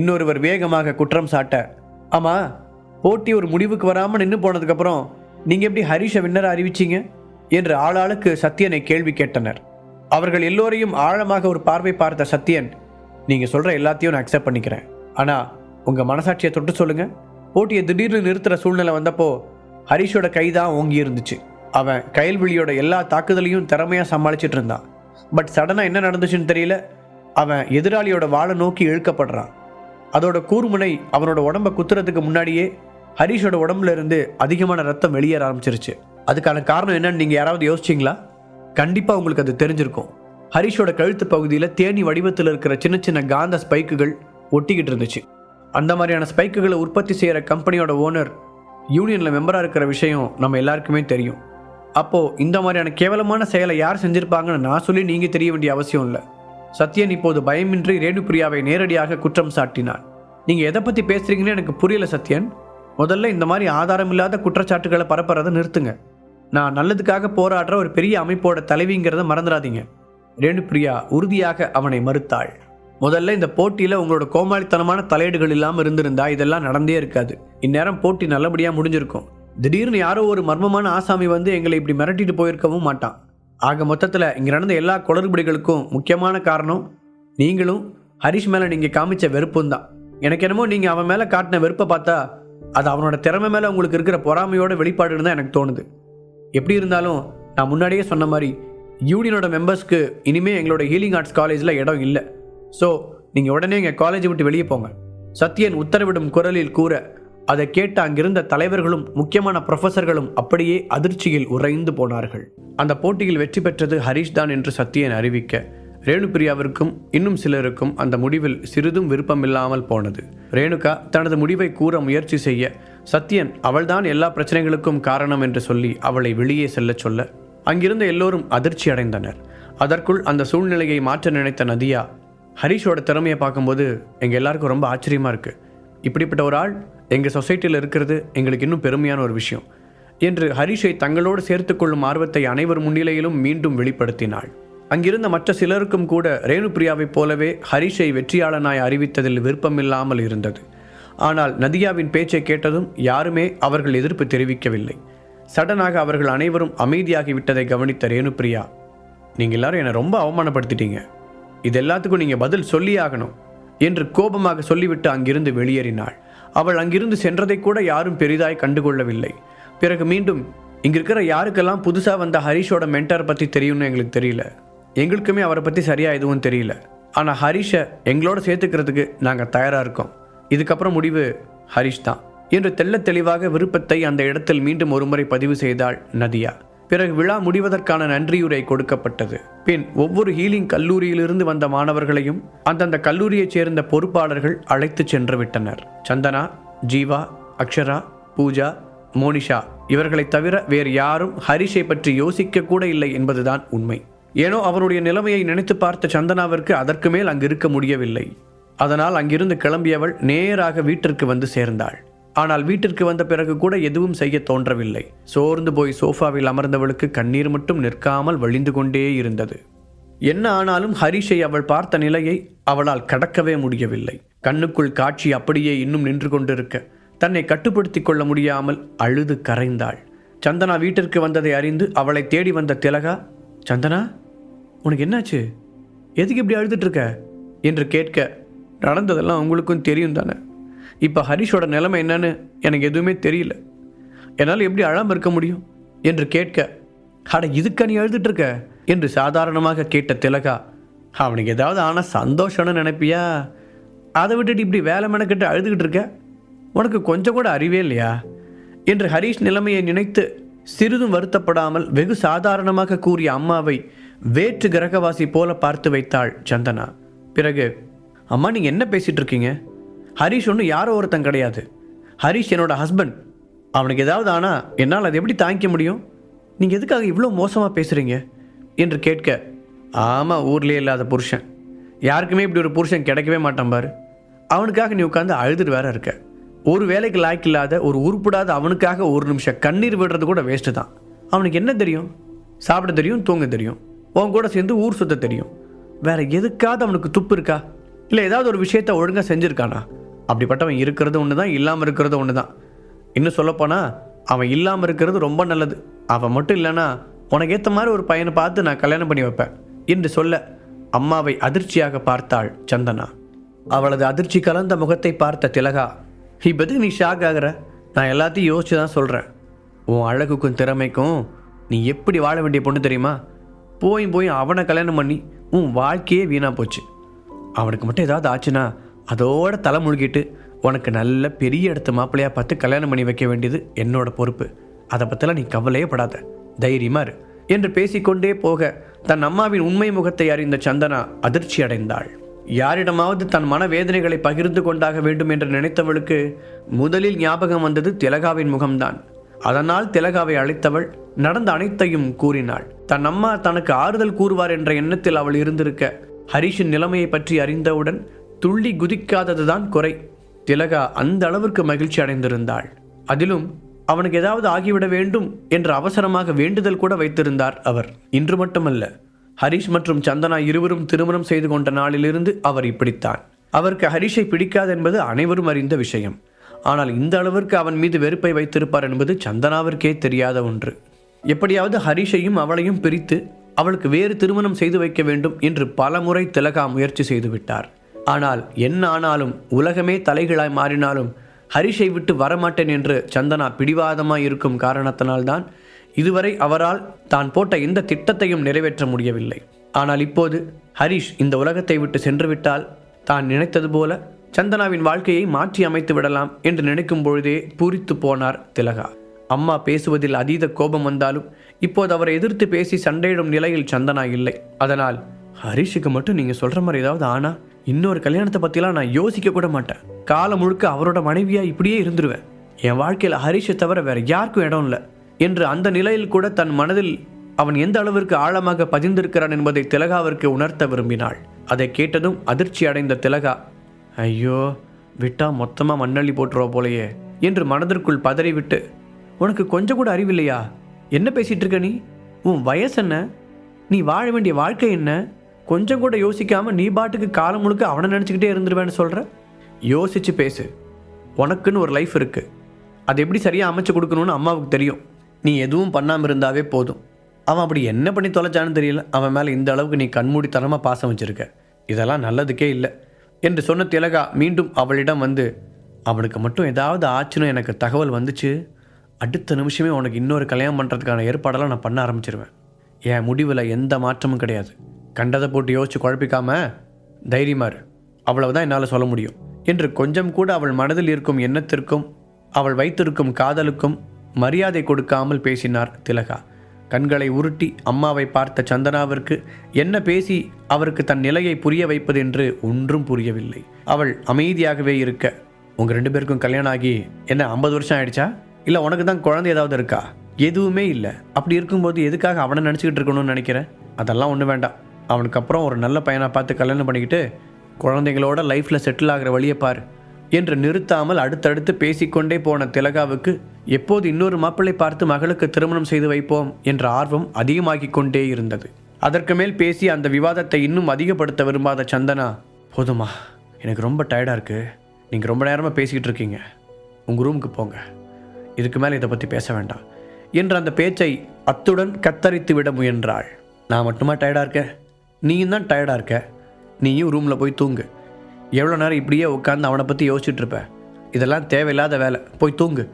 இன்னொருவர் வேகமாக குற்றம் சாட்ட, ஆமா, போட்டி ஒரு முடிவுக்கு வராமல் நின்று போனதுக்கப்புறம் நீங்கள் எப்படி ஹரிஷை வின்னரை அறிவிச்சிங்க என்று ஆளாளுக்கு சத்யனை கேள்வி கேட்டனர். அவர்கள் எல்லோரையும் ஆழமாக ஒரு பார்வை பார்த்த சத்யன், நீங்கள் சொல்கிற எல்லாத்தையும் நான் அக்செப்ட் பண்ணிக்கிறேன், ஆனால் உங்கள் மனசாட்சியை தொட்டு சொல்லுங்கள். போட்டியை திடீர்னு நிறுத்துகிற சூழ்நிலை வந்தப்போ ஹரிஷோட கை தான் ஓங்கி இருந்துச்சு. அவன் கயல்விழியோட எல்லா தாக்குதலையும் திறமையாக சமாளிச்சிட்டு இருந்தான். பட் சடனாக என்ன நடந்துச்சுன்னு தெரியல, அவன் எதிராளியோட வாளை நோக்கி இழுக்கப்படுறான். அதோட கூர்முனை அவனோட உடம்பை குத்துறதுக்கு முன்னாடியே ஹரிஷோட உடம்புல இருந்து அதிகமான ரத்தம் வெளியேற ஆரம்பிச்சிருச்சு. அதுக்கான காரணம் என்னன்னு நீங்கள் யாராவது யோசிச்சிங்களா? கண்டிப்பாக உங்களுக்கு அது தெரிஞ்சிருக்கும். ஹரிஷோட கழுத்து பகுதியில் தேனி வடிவத்தில் இருக்கிற சின்ன சின்ன காந்த ஸ்பைக்குகள் ஒட்டிக்கிட்டு இருந்துச்சு. அந்த மாதிரியான ஸ்பைக்குகளை உற்பத்தி செய்கிற கம்பெனியோட ஓனர் யூனியனில் மெம்பராக இருக்கிற விஷயம் நம்ம எல்லாருக்குமே தெரியும். அப்போது இந்த மாதிரியான கேவலமான செயலை யார் செஞ்சுருப்பாங்கன்னு நான் சொல்லி நீங்கள் தெரிய வேண்டிய அவசியம் இல்லை. சத்யன் இப்போது பயமின்றி ரேணுபிரியாவை நேரடியாக குற்றம் சாட்டினான். நீங்கள் எதை பற்றி பேசுகிறீங்கன்னு எனக்கு புரியல சத்யன். முதல்ல இந்த மாதிரி ஆதாரமில்லாத குற்றச்சாட்டுகளை பரப்புறதை நிறுத்துங்க. நான் நல்லதுக்காக போராடுற ஒரு பெரிய அமைப்போட தலைவிங்கிறத மறந்துடாதீங்க. ரேணுபிரியா உறுதியாக அவனை மறுத்தாள். முதல்ல இந்த போட்டியில் உங்களோட கோமாளித்தனமான தலையீடுகள் இல்லாமல் இருந்திருந்தா இதெல்லாம் நடந்தே இருக்காது. இந்நேரம் போட்டி நல்லபடியாக முடிஞ்சிருக்கும். திடீர்னு யாரோ ஒரு மர்மமான ஆசாமி வந்து எங்களை இப்படி மிரட்டிட்டு போயிருக்கவும் மாட்டான். ஆக மொத்தத்தில் இங்கே நடந்த எல்லா குளறுபடிகளுக்கும் முக்கியமான காரணம் நீங்களும் ஹரிஷ் மேலே நீங்கள் காமிச்ச வெறுப்பும் தான். எனக்கு என்னமோ நீங்கள் அவன் மேலே காட்டின வெறுப்பை பார்த்தா அது அவனோட திறமை மேலே உங்களுக்கு இருக்கிற பொறாமையோட வெளிப்பாடுன்னு தான் எனக்கு தோணுது. எப்படி இருந்தாலும் நான் முன்னாடியே சொன்ன மாதிரி யூனியனோட மெம்பர்ஸ்க்கு இனிமேல் எங்களோட ஹீலிங் ஆர்ட்ஸ் காலேஜில் இடம் இல்லை. ஸோ நீங்கள் உடனே எங்கள் காலேஜை விட்டு வெளியே போங்க. சத்யன் உத்தரவிடும் குரலில் கூற அதை கேட்ட அங்கிருந்த தலைவர்களும் முக்கியமான ப்ரொஃபஸர்களும் அப்படியே அதிர்ச்சியில் உறைந்து போனார்கள். அந்த போட்டியில் வெற்றி பெற்றது ஹரிஷ் தான் என்று சத்யன் அறிவிக்க ரேணுபிரியாவிற்கும் இன்னும் சிலருக்கும் அந்த முடிவில் சிறிதும் விருப்பமில்லாமல் போனது. ரேணுகா தனது முடிவை கூற முயற்சி செய்ய சத்யன் அவள்தான் எல்லா பிரச்சனைகளுக்கும் காரணம் என்று சொல்லி அவளை வெளியே செல்ல சொல்ல அங்கிருந்த எல்லோரும் அதிர்ச்சி அடைந்தனர். அதற்குள் அந்த சூழ்நிலையை மாற்ற நினைத்த நதியா, ஹரிஷோட திறமையை பார்க்கும்போது எங்கள் எல்லாருக்கும் ரொம்ப ஆச்சரியமாக இருக்குது. இப்படிப்பட்ட ஒரு ஆள் எங்கள் சொசைட்டியில் இருக்கிறது எங்களுக்கு இன்னும் பெருமையான ஒரு விஷயம் என்று ஹரிஷை தங்களோடு சேர்த்து கொள்ளும் ஆர்வத்தை அனைவர் முன்னிலையிலும் மீண்டும் வெளிப்படுத்தினாள். அங்கிருந்த மற்ற சிலருக்கும் கூட ரேணுபிரியாவைப் போலவே ஹரிஷை வெற்றியாளனாய் அறிவித்ததில் விருப்பமில்லாமல் இருந்தது. ஆனால் நதியாவின் பேச்சை கேட்டதும் யாருமே அவர்கள் எதிர்ப்பு தெரிவிக்கவில்லை. சடனாக அவர்கள் அனைவரும் அமைதியாகிவிட்டதை கவனித்த ரேணுபிரியா, நீங்கள் எல்லாரும் என்னை ரொம்ப அவமானப்படுத்திட்டீங்க, இது எல்லாத்துக்கும் நீங்கள் பதில் சொல்லியாகணும் என்று கோபமாக சொல்லிவிட்டு அங்கிருந்து வெளியேறினாள். அவள் அங்கிருந்து சென்றதை கூட யாரும் பெரிதாய் கண்டுகொள்ளவில்லை. பிறகு மீண்டும் இங்கே இருக்கிற யாருக்கெல்லாம் புதுசாக வந்த ஹரிஷோட மென்டர் பற்றி தெரியும்னு எங்களுக்கு தெரியல, எங்களுக்குமே அவரை பற்றி சரியாக எதுவும் தெரியல, ஆனால் ஹரிஷை எங்களோட சேர்த்துக்கிறதுக்கு நாங்கள் தயாராக இருக்கோம், இதுக்கப்புறம் முடிவு ஹரிஷ் தான் என்று தெள்ள தெளிவாக விருப்பத்தை அந்த இடத்தில் மீண்டும் ஒருமுறை பதிவு செய்தாள் நதியா. பிறகு விழா முடிவதற்கான நன்றியுரை கொடுக்கப்பட்டது. பின் ஒவ்வொரு ஹீலிங் கல்லூரியிலிருந்து வந்த மாணவர்களையும் அந்தந்த கல்லூரியைச் சேர்ந்த பொறுப்பாளர்கள் அழைத்து சென்று விட்டனர். சந்தனா, ஜீவா, அக்ஷரா, பூஜா, மோனிஷா இவர்களை தவிர வேறு யாரும் ஹரிஷை பற்றி யோசிக்க கூட இல்லை என்பதுதான் உண்மை. ஏனோ அவனுடைய நிலைமையை நினைத்து பார்த்த சந்தனாவிற்கு அதற்கு மேல் அங்கு இருக்க முடியவில்லை. அதனால் அங்கிருந்து கிளம்பியவள் நேராக வீட்டிற்கு வந்து சேர்ந்தாள். ஆனால் வீட்டிற்கு வந்த பிறகு கூட எதுவும் செய்ய தோன்றவில்லை. சோர்ந்து போய் சோஃபாவில் அமர்ந்தவளுக்கு கண்ணீர் மட்டும் நிற்காமல் வழிந்து கொண்டே இருந்தது. என்ன ஆனாலும் ஹரிஷை அவள் பார்த்த நிலையை அவளால் கடக்கவே முடியவில்லை. கண்ணுக்குள் காட்சி அப்படியே இன்னும் நின்று கொண்டிருக்க தன்னை கட்டுப்படுத்தி கொள்ள முடியாமல் அழுது கரைந்தாள். சந்தனா வீட்டிற்கு வந்ததை அறிந்து அவளை தேடி வந்த திலகா, சந்தனா, உனக்கு என்னாச்சு, எதுக்கு இப்படி அழுதுட்டு இருக்க என்று கேட்க, நடந்ததெல்லாம் உங்களுக்கும் தெரியும் தானே, இப்போ ஹரிஷோட நிலைமை என்னன்னு எனக்கு எதுவுமே தெரியல, என்னால் எப்படி அழாமல் இருக்க முடியும் என்று கேட்க, அட இதுக்கா நீ அழுதுட்டு இருக்க என்று சாதாரணமாக கேட்ட திலகா, அவனுக்கு ஏதாவது ஆனால் சந்தோஷம்னு நினைப்பியா, அதை விட்டுட்டு இப்படி வேலை மெனக்கிட்டு அழுதுகிட்டு இருக்க, உனக்கு கொஞ்சம் கூட அறிவே இல்லையா என்று ஹரிஷ் நிலைமையை நினைத்து சிறிதும் வருத்தப்படாமல் வெகு சாதாரணமாக கூறிய அம்மாவை வேற்று கிரகவாசி போல பார்த்து வைத்தாள் சந்தனா. பிறகு, அம்மா நீங்கள் என்ன பேசிகிட்டு இருக்கீங்க, ஹரிஷ் ஒன்றும் யாரோ ஒருத்தன் கிடையாது, ஹரிஷ் என்னோட ஹஸ்பண்ட், அவனுக்கு ஏதாவது ஆனால் என்னால் அதை எப்படி தாங்கிக்க முடியும், நீங்கள் எதுக்காக இவ்வளோ மோசமாக பேசுகிறீங்க என்று கேட்க, ஆமாம், ஊர்லேயே இல்லாத புருஷன், யாருக்குமே இப்படி ஒரு புருஷன் கிடைக்கவே மாட்டான் பாரு, அவனுக்காக நீ உட்காந்து அழுதுட்டு வேற இருக்க, ஒரு வேலைக்கு லாய்க்கு இல்லாத ஒரு உருப்படாத அவனுக்காக ஒரு நிமிஷம் கண்ணீர் விடுறது கூட வேஸ்ட்டு தான், அவனுக்கு என்ன தெரியும், சாப்பிட தெரியும், தூங்க தெரியும், உன் கூட சேர்ந்து ஊர் சுத்த தெரியும், வேற எதுக்காவது அவனுக்கு துப்பு இருக்கா இல்லை ஏதாவது ஒரு விஷயத்தை ஒழுங்காக செஞ்சுருக்கானா? அப்படிப்பட்டவன் இருக்கிறது ஒன்று தான், இல்லாமல் இருக்கிறது ஒன்று தான். இன்னும் சொல்லப்போனால் அவன் இல்லாமல் இருக்கிறது ரொம்ப நல்லது. அவன் மட்டும் இல்லைன்னா உனக்கு ஏற்ற மாதிரி ஒரு பையனை பார்த்து நான் கல்யாணம் பண்ணி வைப்பேன் என்று சொல்ல அம்மாவை அதிர்ச்சியாக பார்த்தாள் சந்தனா. அவளது அதிர்ச்சி கலந்த முகத்தை பார்த்த திலகா, இப்போதுக்கு நீ ஷாக் ஆகிற? நான் எல்லாத்தையும் யோசிச்சு தான் சொல்கிறேன். உன் அழகுக்கும் திறமைக்கும் நீ எப்படி வாழ வேண்டிய பொண்ணு தெரியுமா? போய் அவனை கல்யாணம் பண்ணி உன் வாழ்க்கையே வீணாக போச்சு. அவனுக்கு மட்டும் ஏதாவது ஆச்சுன்னா அதோட தலை முழுகிட்டு உனக்கு நல்ல பெரிய இடத்து மாப்பிள்ளையாக பார்த்து கல்யாணம் பண்ணி வைக்க வேண்டியது என்னோட பொறுப்பு. அதை பற்றிலாம் நீ கவலையே படாத, தைரியமாக இரு என்று பேசிக்கொண்டே போக தன் அம்மாவின் உண்மை முகத்தை அறிந்த சந்தனா அதிர்ச்சி அடைந்தாள். யாரிடமாவது தன் மனவேதனைகளை பகிர்ந்து கொண்டாக வேண்டும் என்று நினைத்தவளுக்கு முதலில் ஞாபகம் வந்தது திலகாவின் முகம்தான். அதனால் திலகாவை அழைத்தவள் நடந்த அனைத்தையும் கூறினாள். தன் அம்மா தனக்கு ஆறுதல் கூறுவார் என்ற எண்ணத்தில் அவள் இருந்திருக்க ஹரிஷின் நிலைமையை பற்றி அறிந்தவுடன் துள்ளி குதிக்காததுதான் குறை. திலகா அந்த அளவிற்கு மகிழ்ச்சி அடைந்திருந்தாள். அதிலும் அவனுக்கு ஏதாவது ஆகிவிட வேண்டும் என்று அவசரமாக வேண்டுதல் கூட வைத்திருந்தார் அவர். இன்று மட்டுமல்ல, ஹரிஷ் மற்றும் சந்தனா இருவரும் திருமணம் செய்து கொண்ட நாளிலிருந்து அவர் இப்படித்தான். அவருக்கு ஹரிஷை பிடிக்காது என்பது அனைவரும் அறிந்த விஷயம். ஆனால் இந்த அளவிற்கு அவன் மீது வெறுப்பை வைத்திருப்பார் என்பது சந்தனாவிற்கே தெரியாத ஒன்று. எப்படியாவது ஹரிஷையும் அவளையும் பிரித்து அவளுக்கு வேறு திருமணம் செய்து வைக்க வேண்டும் என்று பல முறை திலகா முயற்சி செய்து விட்டார். ஆனால் என்ன ஆனாலும், உலகமே தலைகளாய் மாறினாலும் ஹரிஷை விட்டு வரமாட்டேன் என்று சந்தனா பிடிவாதமாய் இருக்கும் காரணத்தினால்தான் இதுவரை அவரால் தான் போட்ட எந்த திட்டத்தையும் நிறைவேற்ற முடியவில்லை. ஆனால் இப்போது ஹரிஷ் இந்த உலகத்தை விட்டு சென்று விட்டால் தான் நினைத்தது போல சந்தனாவின் வாழ்க்கையை மாற்றி அமைத்து விடலாம் என்று நினைக்கும் பொழுதே பூரித்து போனார் திலகா. அம்மா பேசுவதில் அதீத கோபம் வந்தாலும் இப்போது அவரை எதிர்த்து பேசி சண்டையிடும் நிலையில் சந்தனா இல்லை. அதனால் ஹரிஷுக்கு மட்டும் நீங்கள் சொல்கிற மாதிரி ஏதாவது ஆனா இன்னொரு கல்யாணத்தை பற்றிலாம் நான் யோசிக்க கூட மாட்டேன். காலம் முழுக்க அவரோட மனைவியாக இப்படியே இருந்துருவேன். என் வாழ்க்கையில் ஹரிஷை தவிர வேற யாருக்கும் இடம் இல்லை என்று அந்த நிலையில் கூட தன் மனதில் அவன் எந்த அளவிற்கு ஆழமாக பதிந்திருக்கிறான் என்பதை திலகாவிற்கு உணர்த்த விரும்பினாள். அதை கேட்டதும் அதிர்ச்சி அடைந்த திலகா, ஐயோ விட்டா மொத்தமாக மண்ணள்ளி போட்டுருவா போலையே என்று மனதிற்குள் பதறிவிட்டு, உனக்கு கொஞ்சம் கூட அறிவில்லையா? என்ன பேசிகிட்டு இருக்க நீ? உன் வயசு என்ன? நீ வாழ வேண்டிய வாழ்க்கை என்ன? கொஞ்சம் கூட யோசிக்காமல் நீ பாட்டுக்கு காலம் முழுக்க அவனை நினச்சிக்கிட்டே இருந்துருவேன்னு சொல்கிற? யோசிச்சு பேசு. உனக்குன்னு ஒரு லைஃப் இருக்குது. அது எப்படி சரியாக அமைச்சு கொடுக்கணும்னு அம்மாவுக்கு தெரியும். நீ எதுவும் பண்ணாமல் இருந்தாவே போதும். அவன் அப்படி என்ன பண்ணி தொலைச்சான்னு தெரியல, அவன் மேலே இந்த அளவுக்கு நீ கண்மூடித்தனமாக பாசம் வச்சுருக்க. இதெல்லாம் நல்லதுக்கே இல்லை என்று சொன்ன திலகா மீண்டும் அவளிடம் வந்து, அவனுக்கு மட்டும் ஏதாவது ஆச்சுன்னு எனக்கு தகவல் வந்துச்சு, அடுத்த நிமிஷமே உனக்கு இன்னொரு கல்யாணம் பண்ணுறதுக்கான ஏற்பாடெல்லாம் நான் பண்ண ஆரம்பிச்சிருவேன். என் முடிவில் எந்த மாற்றமும் கிடையாது. கண்டதை போட்டு யோசிச்சு குழப்பிக்காம தைரியமாரு, அவ்வளவுதான் என்னால் சொல்ல முடியும் என்று கொஞ்சம் கூட அவள் மனதில் இருக்கும் எண்ணத்திற்கும் அவள் வைத்திருக்கும் காதலுக்கும் மரியாதை கொடுக்காமல் பேசினார் திலகா. கண்களை உருட்டி அம்மாவை பார்த்த சந்தனாவிற்கு என்ன பேசி அவருக்கு தன் நிலையை புரிய வைப்பது என்று ஒன்றும் புரியவில்லை. அவள் அமைதியாகவே இருக்க, உங்கள் 2 பேருக்கும் கல்யாணம் ஆகி என்ன 50 வருஷம் ஆயிடுச்சா? இல்லை உனக்கு தான் குழந்தை ஏதாவது இருக்கா? எதுவுமே இல்லை. அப்படி இருக்கும்போது எதுக்காக அவனை நினச்சிக்கிட்டு இருக்கணும்னு நினைக்கிறேன்? அதெல்லாம் ஒன்றும் வேண்டாம். அவனுக்கு அப்புறம் ஒரு நல்ல பையனை பார்த்து கல்யாணம் பண்ணிக்கிட்டு குழந்தைங்களோட லைஃப்பில் செட்டில் ஆகிற வழியை பார் என்று நிறுத்தாமல் அடுத்தடுத்து பேசிக்கொண்டே போன திலகாவுக்கு எப்போது இன்னொரு மாப்பிள்ளை பார்த்து மகளுக்கு திருமணம் செய்து வைப்போம் என்ற ஆர்வம் அதிகமாகிக் கொண்டே இருந்தது. அதற்கு மேல் பேசி அந்த விவாதத்தை இன்னும் அதிகப்படுத்த விரும்பாத சந்தனா, போதுமா, எனக்கு ரொம்ப டயர்டாக இருக்குது, நீங்கள் ரொம்ப நேரமாக பேசிக்கிட்டு இருக்கீங்க, உங்கள் ரூமுக்கு போங்க, இதுக்கு மேலே இதை பற்றி பேச வேண்டாம் என்று அந்த பேச்சை அத்துடன் கத்தரித்து விட முயன்றாள். நான் மட்டுமா டயர்டாக இருக்கேன்? நீயும் தான் டயர்டாக இருக்க. நீயும் ரூமில் போய் தூங்கு. எவ்வளோ நேரம் இப்படியே உட்காந்து அவனை பற்றி யோசிச்சுட்டு இருப்ப? இதெல்லாம் தேவையில்லாத வேலை, போய் தூங்கு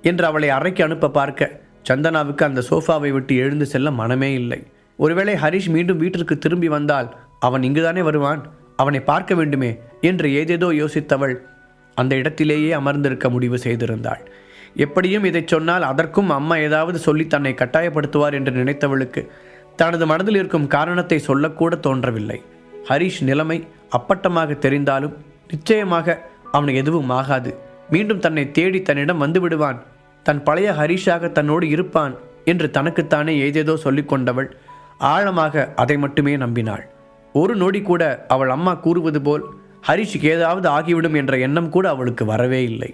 என்று அவளை அறைக்கு அனுப்ப பார்க்க சந்தனாவுக்கு அந்த சோஃபாவை விட்டு எழுந்து செல்ல மனமே இல்லை. ஒருவேளை ஹரிஷ் மீண்டும் வீட்டிற்கு திரும்பி வந்தால் அவன் இங்குதானே வருவான், அவனை பார்க்க வேண்டுமே என்று ஏதேதோ யோசித்தவள் அந்த இடத்திலேயே அமர்ந்திருக்க முடிவு செய்திருந்தாள். எப்படியும் இதை சொன்னால் அதற்கும் அம்மா ஏதாவது சொல்லி தன்னை கட்டாயப்படுத்துவார் என்று நினைத்தவளுக்கு தனது மனதில் இருக்கும் காரணத்தை சொல்லக்கூட தோன்றவில்லை. ஹரிஷ் நிலைமை அப்பட்டமாக தெரிந்தாலும் நிச்சயமாக அவனுக்கு எதுவும் ஆகாது. மீண்டும் தன்னை தேடி தன்னிடம் வந்து விடுவான், தன் பழைய ஹரிஷாக தன்னோடு இருப்பான் என்று தனக்குத்தானே ஏதேதோ சொல்லிக்கொண்டவள் ஆழமாக அதை மட்டுமே நம்பினாள். ஒரு நொடி கூட அவள் அம்மா கூறுவது போல் ஹரிஷுக்கு ஏதாவது ஆகிவிடும் என்ற எண்ணம் கூட அவளுக்கு வரவே இல்லை.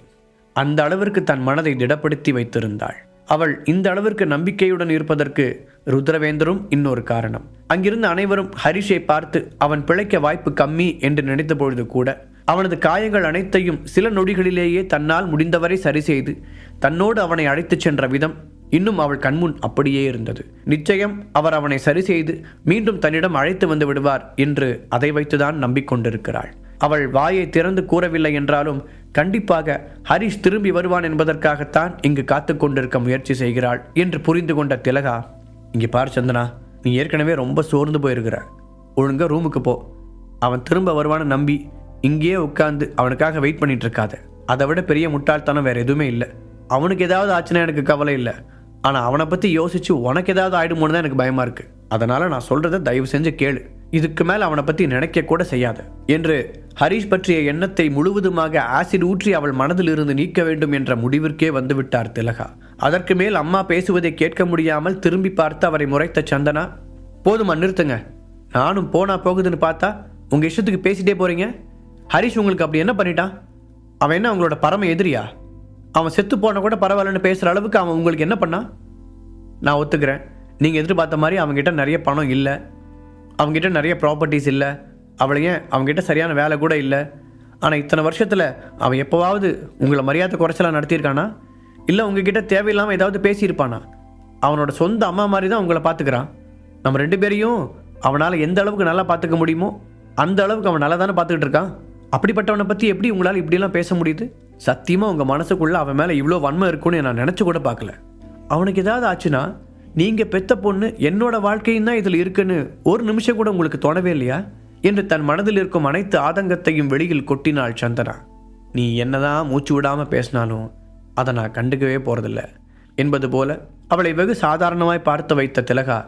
அந்த அளவிற்கு தன் மனதை திடப்படுத்தி வைத்திருந்தாள். அவள் இந்த அளவிற்கு நம்பிக்கையுடன் இருப்பதற்கு ருத்ரவேந்தரும் இன்னொரு காரணம். அங்கிருந்த அனைவரும் ஹரிஷை பார்த்து அவன் பிழைக்க வாய்ப்பு கம்மி என்று நினைத்த பொழுது கூட அவனது காயங்கள் அனைத்தையும் சில நொடிகளிலேயே தன்னால் முடிந்தவரை சரி செய்து தன்னோடு அவனை அழைத்துச் சென்ற விதம் இன்னும் அவள் கண்முன் அப்படியே இருந்தது. நிச்சயம் அவர் அவனை சரி செய்து மீண்டும் தன்னிடம் அழைத்து வந்து விடுவார் என்று அதை வைத்துதான் நம்பிக்கொண்டிருக்கிறாள். அவள் வாயை திறந்து கூறவில்லை என்றாலும் கண்டிப்பாக ஹரிஷ் திரும்பி வருவான் என்பதற்காகத்தான் இங்கு காத்து கொண்டிருக்க முயற்சி செய்கிறாள் என்று புரிந்து கொண்ட திலகா, இங்கே பார் சந்தனா, நீ ஏற்கனவே ரொம்ப சோர்ந்து போயிருக்கிற, ஒழுங்கா ரூமுக்கு போ. அவன் திரும்ப வருவான்னு நம்பி இங்கேயே உட்காந்து அவனுக்காக வெயிட் பண்ணிட்டு இருக்காத. அதை விட பெரிய முட்டாள்தனம் வேற எதுவுமே இல்லை. அவனுக்கு ஏதாவது ஆச்சுன்னா எனக்கு கவலை இல்லை, ஆனால் அவனை பற்றி யோசிச்சு உனக்கு ஏதாவது ஆயிடுமோன்னு தான் எனக்கு பயமா இருக்கு. அதனால நான் சொல்றதை தயவு செஞ்சு கேளு. இதுக்கு மேல் அவனை பற்றி நினைக்க கூட செய்யாத என்று ஹரிஷ் பற்றிய எண்ணத்தை முழுவதுமாக ஆசிட் ஊற்றி அவள் மனதில் இருந்து நீக்க வேண்டும் என்ற முடிவிற்கே வந்துவிட்டார் திலகா. அதற்கு மேல் அம்மா பேசுவதை கேட்க முடியாமல் திரும்பி பார்த்து அவரை முறைத்த சந்தனா, போதுமா நிறுத்துங்க. நானும் போனா போகுதுன்னு பார்த்தா உங்க இஷ்டத்துக்கு பேசிட்டே போறீங்க. ஹரிஷ் உங்களுக்கு அப்படி என்ன பண்ணிட்டான்? அவன் என்ன உங்களோட பரம எதிரியா? அவன் செத்து போன கூட பரவாயில்லன்னு பேசுகிற அளவுக்கு அவன் உங்களுக்கு என்ன பண்ணான்? நான் ஒத்துக்கிறேன், நீங்கள் எதிர்பார்த்த மாதிரி அவங்ககிட்ட நிறைய பணம் இல்லை, அவங்ககிட்ட நிறைய ப்ராப்பர்ட்டிஸ் இல்லை, அவளை ஏன் அவங்ககிட்ட சரியான வேலை கூட இல்லை. ஆனால் இத்தனை வருஷத்தில் அவன் எப்போவாவது உங்களை மரியாதை குறைச்சலாம் நடத்தியிருக்கானா? இல்லை உங்ககிட்ட தேவையில்லாமல் ஏதாவது பேசியிருப்பானா? அவனோட சொந்த அம்மா மாதிரி தான் உங்களை பார்த்துக்கிறான். நம்ம 2 பேரையும் அவனால் எந்த அளவுக்கு நல்லா பார்த்துக்க முடியுமோ அந்த அளவுக்கு அவன் நல்லா தானே பார்த்துக்கிட்டு இருக்கான். அப்படிப்பட்டவனை பற்றி எப்படி உங்களால் இப்படிலாம் பேச முடியுது? சத்தியமாக உங்கள் மனசுக்குள்ளே அவன் மேலே இவ்வளோ வன்மை இருக்குன்னு நான் நினச்சி கூட பார்க்கல. அவனுக்கு ஏதாவது ஆச்சுன்னா நீங்கள் பெத்த பொண்ணு என்னோட வாழ்க்கையும் தான் இதில் இருக்குன்னு ஒரு நிமிஷம் கூட உங்களுக்கு தோணவே இல்லையா என்று தன் மனதில் இருக்கும் அனைத்து ஆதங்கத்தையும் வெளியில் கொட்டினாள் சந்தனா. நீ என்னதான் மூச்சு விடாமல் பேசினாலும் அதை நான் கண்டுக்கவே போகிறதில்ல என்பது போல அவளை வெகு சாதாரணமாய் பார்த்து வைத்த திலகா,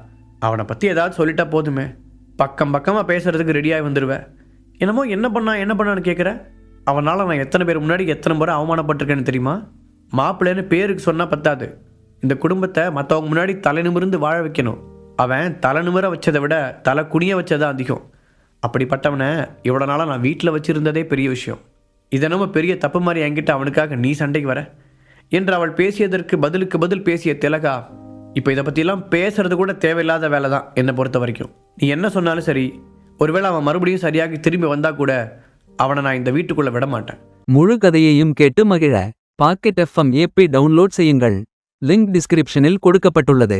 அவனை பற்றி ஏதாவது சொல்லிட்டா போதுமே, பக்கம் பக்கமாக பேசுறதுக்கு ரெடியாகி வந்துடுவேன். என்னமோ என்ன பண்ணான்னு கேட்குற. அவனால் நான் எத்தனை பேர் முன்னாடி எத்தனை முறை அவமானப்பட்டிருக்கேன்னு தெரியுமா? மாப்பிள்ளைன்னு பேருக்கு சொன்னால் பத்தாது, இந்த குடும்பத்தை மற்றவங்க முன்னாடி தலை நிமிர்ந்து வாழ வைக்கணும். அவன் தலை நிமிர வச்சதை விட தலை குனிய வச்சதான் அதிகம். அப்படிப்பட்டவனை இவ்வளோ நாளாக நான் வீட்டில் வச்சுருந்ததே பெரிய விஷயம். இதை நம்ம பெரிய தப்பு மாதிரி என்கிட்ட அவனுக்காக நீ சண்டைக்கு வர என்று அவள் பேசியதற்கு பதிலுக்கு பதில் பேசிய திலகா, இப்போ இதை பற்றியெல்லாம் பேசுறது கூட தேவையில்லாத வேலை தான் என்னை பொறுத்த வரைக்கும். நீ என்ன சொன்னாலும் சரி, ஒருவேளை அவன் மறுபடியும் சரியாக திரும்பி வந்தா கூட அவனை நான் இந்த வீட்டுக்குள்ள விட மாட்டேன். முழு கதையையும் கேட்டு மகிழ பாக்கெட் FM ஆப்பை டவுன்லோட் செய்யுங்கள். லிங்க் டிஸ்கிரிப்ஷனில் கொடுக்கப்பட்டுள்ளது.